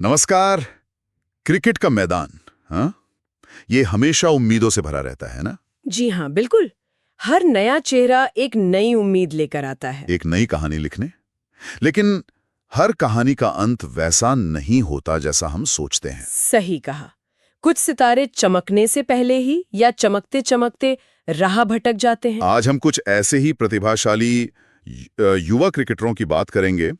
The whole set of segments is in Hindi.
नमस्कार। क्रिकेट का मैदान, हाँ, ये हमेशा उम्मीदों से भरा रहता है ना। जी हाँ, बिल्कुल। हर नया चेहरा एक नई उम्मीद लेकर आता है। एक नई कहानी लिखने, लेकिन हर कहानी का अंत वैसा नहीं होता जैसा हम सोचते हैं। सही कहा। कुछ सितारे चमकने से पहले ही या चमकते चमकते राह भटक जाते हैं। आज हम कुछ ऐसे ही प्रतिभाशाली युवा क्रिकेटरों की बात करेंगे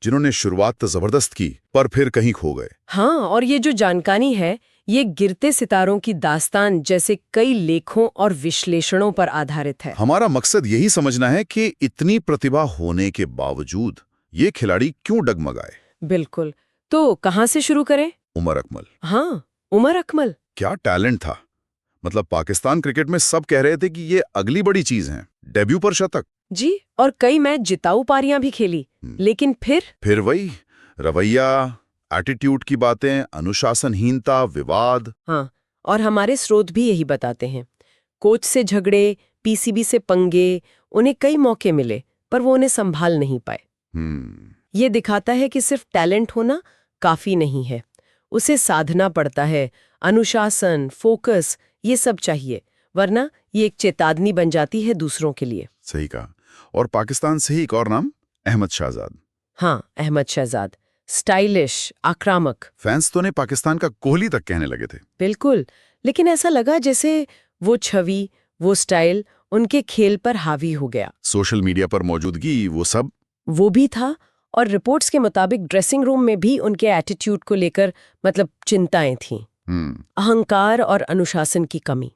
जिन्होंने शुरुआत तो जबरदस्त की पर फिर कहीं खो गए। हाँ, और ये जो जानकारी है, ये गिरते सितारों की दास्तान जैसे कई लेखों और विश्लेषणों पर आधारित है। हमारा मकसद यही समझना है कि इतनी प्रतिभा होने के बावजूद ये खिलाड़ी क्यों डगमगाए। बिल्कुल। तो कहाँ से शुरू करें? उमर अकमल। हाँ, उमर अकमल। क्या टैलेंट था। मतलब पाकिस्तान क्रिकेट में सब कह रहे थे कि ये अगली बड़ी चीज है। डेब्यू पर शतक। जी, और कई मैच जिताऊ पारियां भी खेली। लेकिन फिर वही रवैया, एटीट्यूड की बातें, अनुशासनहीनता, विवाद। हाँ, और हमारे स्रोत भी यही बताते हैं। कोच से झगड़े, पीसीबी से पंगे, उन्हें कई मौके मिले पर वो उन्हें संभाल नहीं पाए। ये दिखाता है कि सिर्फ टैलेंट होना काफी नहीं है, उसे साधना पड़ता है। अनुशासन, फोकस, ये सब चाहिए, वरना ये एक चेतावनी बन जाती है दूसरों के लिए। सही कहा। और पाकिस्तान से ही एक और नाम, अहमद शहजाद। हाँ, अहमद शहजाद। स्टाइलिश, आक्रामक। फैंस तो ने पाकिस्तान का कोहली तक कहने लगे थे। बिल्कुल, लेकिन ऐसा लगा जैसे वो छवि, वो स्टाइल उनके खेल पर हावी हो गया। सोशल मीडिया पर मौजूदगी, वो सब वो भी था, और रिपोर्ट्स के मुताबिक ड्रेसिंग रूम में भी उनके एटीट्यूड को लेकर चिंताएं थीं। अहंकार और अनुशासन की कमी।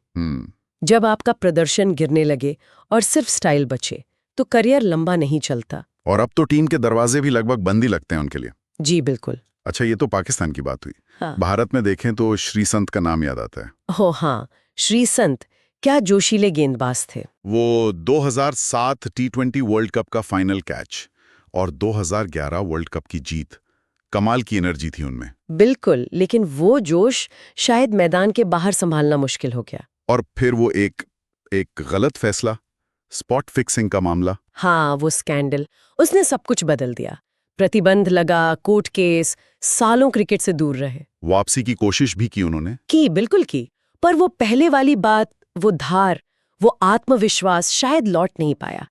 जब आपका प्रदर्शन गिरने लगे और सिर्फ स्टाइल बचे, तो करियर लंबा नहीं चलता। और अब तो टीम के दरवाजे भी लगभग बंद ही लगते हैं उनके लिए। जी बिल्कुल। अच्छा, ये तो पाकिस्तान की बात हुई। हाँ। भारत में देखें तो श्रीसंत का नाम याद आता है। हो हाँ, श्रीसंत क्या जोशीले गेंदबाज थे। वो 2007 टी20 वर्ल्ड कप का फाइनल कैच और 2011 वर्ल्ड कप की जीत, कमाल की एनर्जी थी उनमें। बिल्कुल, लेकिन वो जोश शायद मैदान के बाहर संभालना मुश्किल हो गया। और फिर वो एक गलत फैसला, स्पॉट फिक्सिंग का मामला। हाँ, वो स्कैंडल, उसने सब कुछ बदल दिया। प्रतिबंध लगा, कोर्ट केस, सालों क्रिकेट से दूर रहे। वापसी की कोशिश भी की उन्होंने। बिल्कुल की, पर वो पहले वाली बात, वो धार, वो आत्मविश्वास शायद लौट नहीं पाया।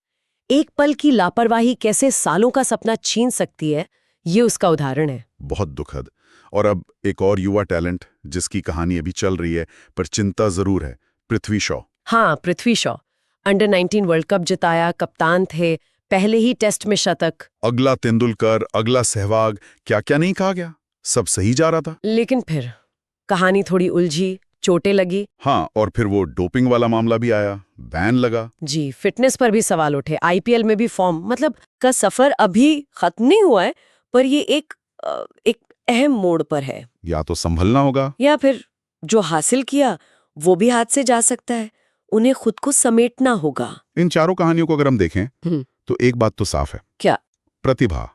एक पल की लापरवाही कैसे सालों का सपना छीन सकती है, ये उसका उदाहरण है। बहुत दुखद। और अब एक और युवा टैलेंट जिसकी कहानी अभी चल रही है, पर चिंता जरूर है, पृथ्वी शॉ। हाँ, Prithvi Shaw under 19 world cup जिताया, कप्तान थे, पहले ही टेस्ट में शतक। अगला तेंदुलकर, अगला सहवाग, क्या क्या नहीं कहा गया, सब सही जा रहा था। लेकिन फिर कहानी थोड़ी उलझी, चोटें लगी। हाँ, और फिर वो डोपिंग वाला मामला भी आया, बैन लगा। जी, फिटनेस पर भी सवाल उठे। आईपीएल में भी फॉर्म का सफर अभी खत्म नहीं हुआ है, पर ये एक अहम मोड़ पर है। या तो संभलना होगा, या फिर जो हासिल किया वो भी हाथ से जा सकता है, उन्हें खुद को समेटना होगा। इन चारों कहानियों को अगर हम देखें तो एक बात तो साफ है। क्या? प्रतिभा,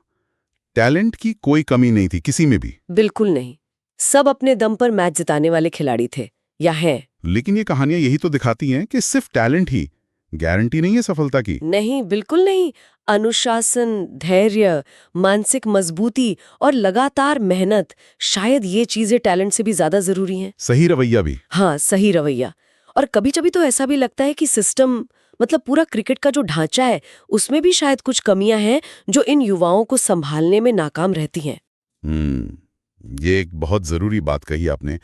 टैलेंट की कोई कमी नहीं थी किसी में भी। बिल्कुल नहीं, सब अपने दम पर मैच जिताने वाले खिलाड़ी थे या हैं। लेकिन ये कहानियां यही तो दिखाती हैं कि सिर्फ टैलेंट ही गारंटी नहीं है सफलता की। नहीं, बिल्कुल नहीं। अनुशासन, धैर्य, मानसिक मजबूती और लगातार मेहनत, शायद ये चीजें टैलेंट से भी ज्यादा जरूरी हैं। सही रवैया भी। हाँ, सही रवैया। और कभी-कभी तो ऐसा भी लगता है कि सिस्टम, पूरा क्रिकेट का जो ढांचा है, उसमें भी शायद कुछ कमियां हैं जो इन युवाओं को संभालने में नाकाम रहती हैं। ये एक बहुत जरूरी बात कही आपने।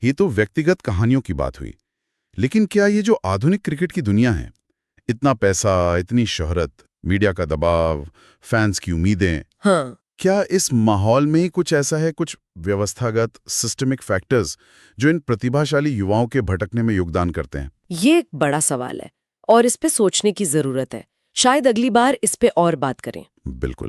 ये तो व्यक्तिगत कहानियों की बात हुई, लेकिन क्या ये जो आधुनिक क्रिकेट की दुनिया है, इतना पैसा, इतनी शोहरत, मीडिया का दबाव, फैंस की उम्मीदें, हाँ, क्या इस माहौल में ही कुछ ऐसा है, कुछ व्यवस्थागत सिस्टमिक फैक्टर्स जो इन प्रतिभाशाली युवाओं के भटकने में योगदान करते हैं? ये एक बड़ा सवाल है और इस पे सोचने की जरूरत है। शायद अगली बार इस पे और बात करें। बिल्कुल।